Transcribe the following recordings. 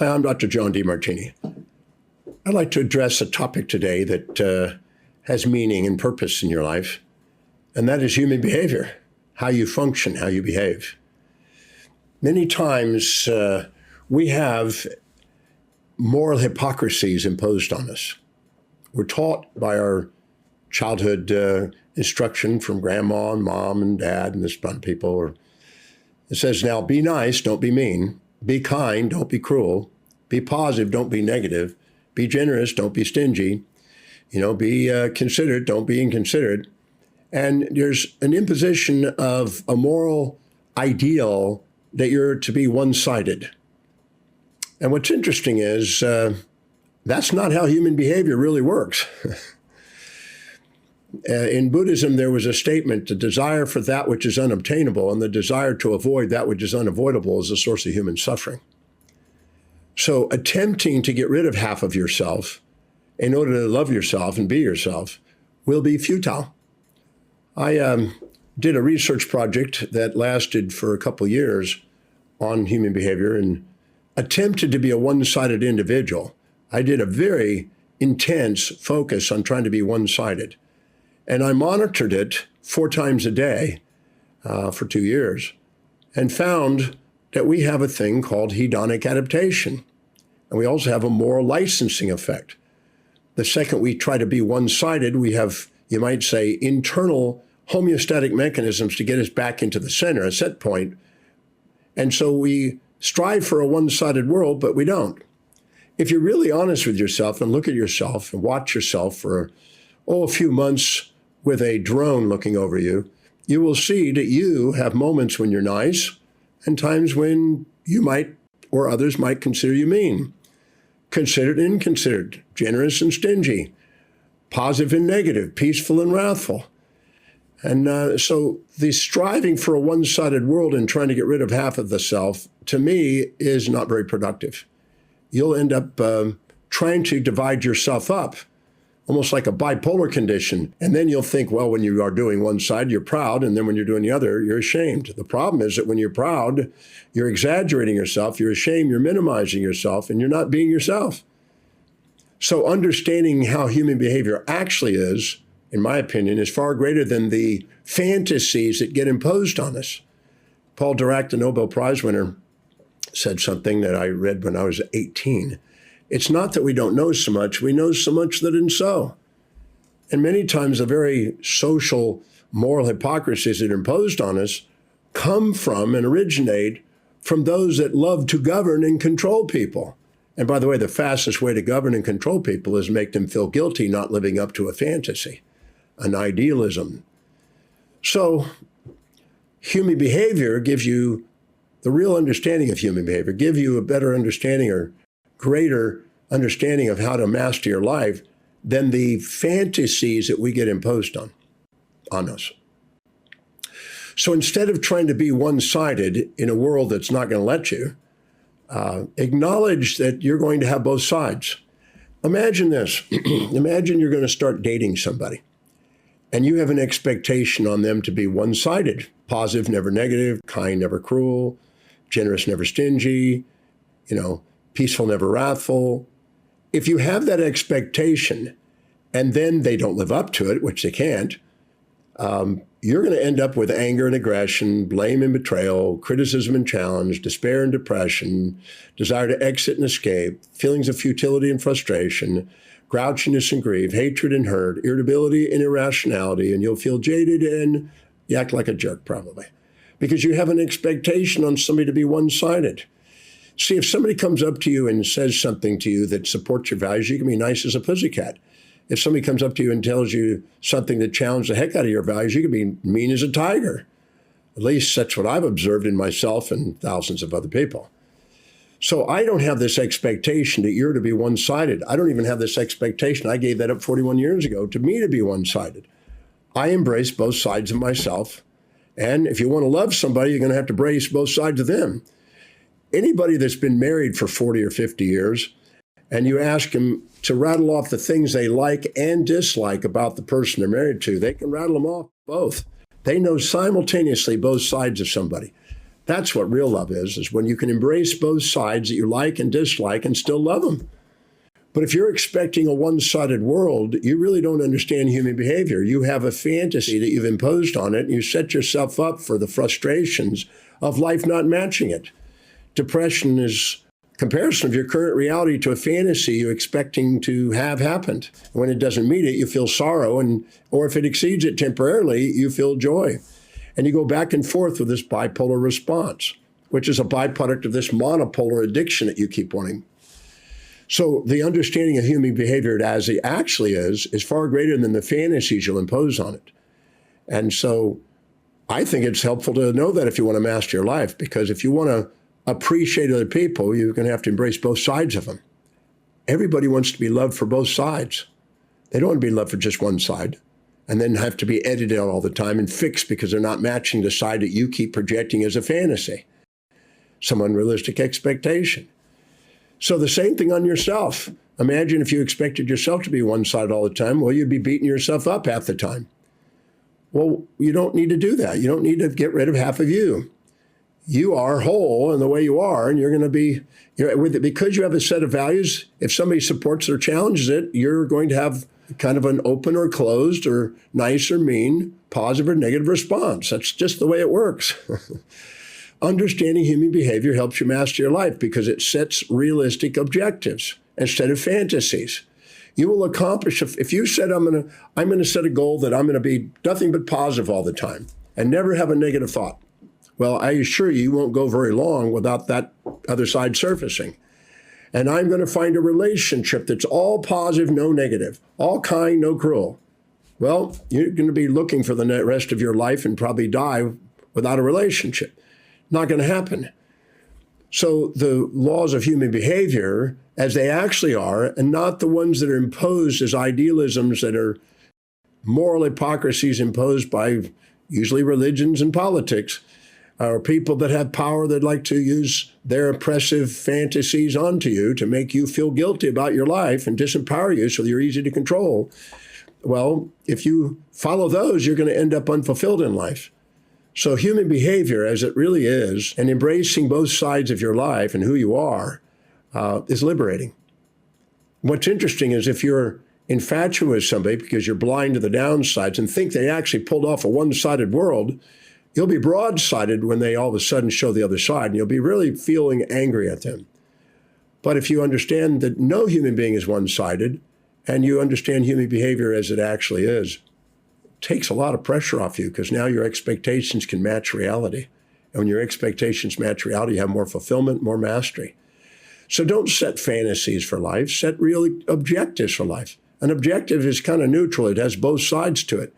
Hi, I'm Dr. John Demartini. I'd like to address a topic today that has meaning and purpose in your life, and that is human behavior, how you function, how you behave. Many times we have moral hypocrisies imposed on us. We're taught by our childhood instruction from grandma and mom and dad and this bunch of people. It says, now be nice, don't be mean. Be kind, don't be cruel. Be positive, don't be negative. Be generous, don't be stingy. Be considerate, don't be inconsiderate. And there's an imposition of a moral ideal that you're to be one-sided. And what's interesting is that's not how human behavior really works. In Buddhism, there was a statement, the desire for that which is unobtainable and the desire to avoid that which is unavoidable is the source of human suffering. So attempting to get rid of half of yourself in order to love yourself and be yourself will be futile. I did a research project that lasted for a couple of years on human behavior and attempted to be a one-sided individual. I did a very intense focus on trying to be one-sided. And I monitored it 4 times a day for 2 years and found that we have a thing called hedonic adaptation. And we also have a moral licensing effect. The second we try to be one-sided, we have, you might say, internal homeostatic mechanisms to get us back into the center, a set point. And so we strive for a one-sided world, but we don't. If you're really honest with yourself and look at yourself and watch yourself for, a few months with a drone looking over you, you will see that you have moments when you're nice and times when you might or others might consider you mean. Considered and inconsiderate, generous and stingy, positive and negative, peaceful and wrathful. And so the striving for a one-sided world and trying to get rid of half of the self, to me, is not very productive. You'll end up trying to divide yourself up, almost like a bipolar condition. And then you'll think, well, when you are doing one side, you're proud. And then when you're doing the other, you're ashamed. The problem is that when you're proud, you're exaggerating yourself. You're ashamed. You're minimizing yourself. And you're not being yourself. So understanding how human behavior actually is, in my opinion, is far greater than the fantasies that get imposed on us. Paul Dirac, the Nobel Prize winner, said something that I read when I was 18. It's not that we don't know so much, we know so much that isn't so. And many times the very social moral hypocrisies that are imposed on us come from and originate from those that love to govern and control people. And by the way, the fastest way to govern and control people is make them feel guilty not living up to a fantasy, an idealism. So human behavior gives you the real understanding of human behavior, give you a better understanding or greater understanding of how to master your life than the fantasies that we get imposed on us. So instead of trying to be one-sided in a world that's not going to let you, acknowledge that you're going to have both sides. Imagine this. Imagine you're going to start dating somebody and you have an expectation on them to be one-sided, positive, never negative, kind, never cruel, generous, never stingy, peaceful, never wrathful. If you have that expectation and then they don't live up to it, which they can't, you're going to end up with anger and aggression, blame and betrayal, criticism and challenge, despair and depression, desire to exit and escape, feelings of futility and frustration, grouchiness and grief, hatred and hurt, irritability and irrationality, and you'll feel jaded and you act like a jerk probably because you have an expectation on somebody to be one-sided. See, if somebody comes up to you and says something to you that supports your values, you can be nice as a pussycat. If somebody comes up to you and tells you something that challenges the heck out of your values, you can be mean as a tiger. At least that's what I've observed in myself and thousands of other people. So I don't have this expectation that you're to be one-sided. I don't even have this expectation. I gave that up 41 years ago to me to be one-sided. I embrace both sides of myself. And if you want to love somebody, you're going to have to embrace both sides of them. Anybody that's been married for 40 or 50 years, and you ask them to rattle off the things they like and dislike about the person they're married to, they can rattle them off both. They know simultaneously both sides of somebody. That's what real love is when you can embrace both sides that you like and dislike and still love them. But if you're expecting a one-sided world, you really don't understand human behavior. You have a fantasy that you've imposed on it, and you set yourself up for the frustrations of life not matching it. Depression is comparison of your current reality to a fantasy you're expecting to have happened. When it doesn't meet it, you feel sorrow, or if it exceeds it temporarily, you feel joy. And you go back and forth with this bipolar response, which is a byproduct of this monopolar addiction that you keep wanting. So the understanding of human behavior as it actually is far greater than the fantasies you'll impose on it. And so I think it's helpful to know that if you want to master your life, because if you want to appreciate other people, you're going to have to embrace both sides of them. Everybody wants to be loved for both sides. They don't want to be loved for just one side and then have to be edited all the time and fixed because they're not matching the side that you keep projecting as a fantasy, some unrealistic expectation. So the same thing on yourself. Imagine if you expected yourself to be one side all the time. Well, you'd be beating yourself up half the time. Well, you don't need to do that. You don't need to get rid of half of you. You are whole in the way you are, and you're going to be, because you have a set of values, if somebody supports or challenges it, you're going to have kind of an open or closed or nice or mean, positive or negative response. That's just the way it works. Understanding human behavior helps you master your life because it sets realistic objectives instead of fantasies. You will accomplish, if you said, I'm going to set a goal that I'm going to be nothing but positive all the time and never have a negative thought. Well, I assure you, you won't go very long without that other side surfacing. And I'm going to find a relationship that's all positive, no negative, all kind, no cruel. Well, you're going to be looking for the rest of your life and probably die without a relationship. Not going to happen. So the laws of human behavior, as they actually are, and not the ones that are imposed as idealisms that are moral hypocrisies imposed by usually religions and politics, or people that have power that like to use their oppressive fantasies onto you to make you feel guilty about your life and disempower you so that you're easy to control. Well, if you follow those, you're going to end up unfulfilled in life. So human behavior, as it really is, and embracing both sides of your life and who you are, is liberating. What's interesting is if you're infatuated with somebody because you're blind to the downsides and think they actually pulled off a one-sided world, you'll be broad-sided when they all of a sudden show the other side, and you'll be really feeling angry at them. But if you understand that no human being is one-sided, and you understand human behavior as it actually is, takes a lot of pressure off you because now your expectations can match reality. And when your expectations match reality, you have more fulfillment, more mastery. So don't set fantasies for life, set real objectives for life. An objective is kind of neutral. It has both sides to it.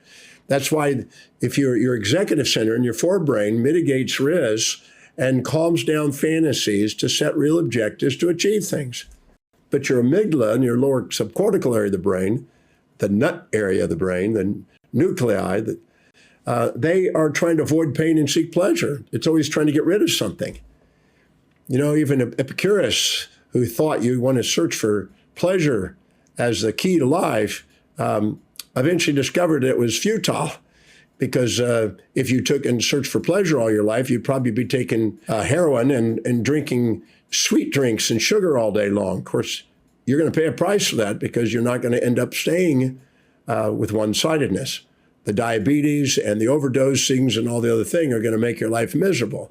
That's why if your executive center in your forebrain mitigates risks and calms down fantasies to set real objectives to achieve things. But your amygdala and your lower subcortical area of the brain, the nut area of the brain, the nuclei, they are trying to avoid pain and seek pleasure. It's always trying to get rid of something. You know, even Epicurus, who thought you want to search for pleasure as the key to life, eventually discovered it was futile because if you took and searched for pleasure all your life, you'd probably be taking heroin and drinking sweet drinks and sugar all day long. Of course, you're going to pay a price for that because you're not going to end up staying with one-sidedness. The diabetes and the overdosings and all the other thing are going to make your life miserable.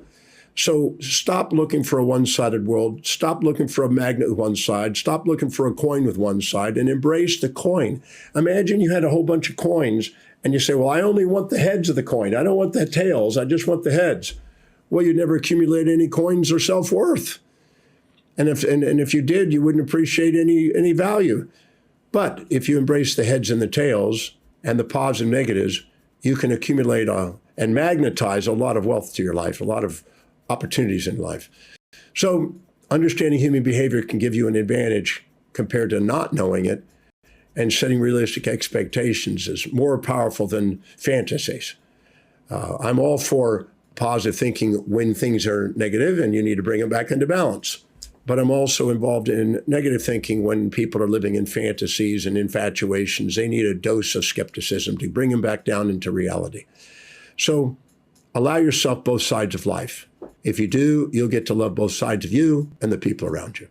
So stop looking for a one-sided world. Stop looking for a magnet with one side. Stop looking for a coin with one side and embrace the coin. Imagine you had a whole bunch of coins and you say, well, I only want the heads of the coin. I don't want the tails. I just want the heads. Well, you'd never accumulate any coins or self-worth. And if you did, you wouldn't appreciate any value. But if you embrace the heads and the tails and the positives and negatives, you can accumulate and magnetize a lot of wealth to your life, a lot of opportunities in life. So understanding human behavior can give you an advantage compared to not knowing it, and setting realistic expectations is more powerful than fantasies. I'm all for positive thinking when things are negative and you need to bring them back into balance. But I'm also involved in negative thinking when people are living in fantasies and infatuations. They need a dose of skepticism to bring them back down into reality. So Allow yourself both sides of life. If you do, you'll get to love both sides of you and the people around you.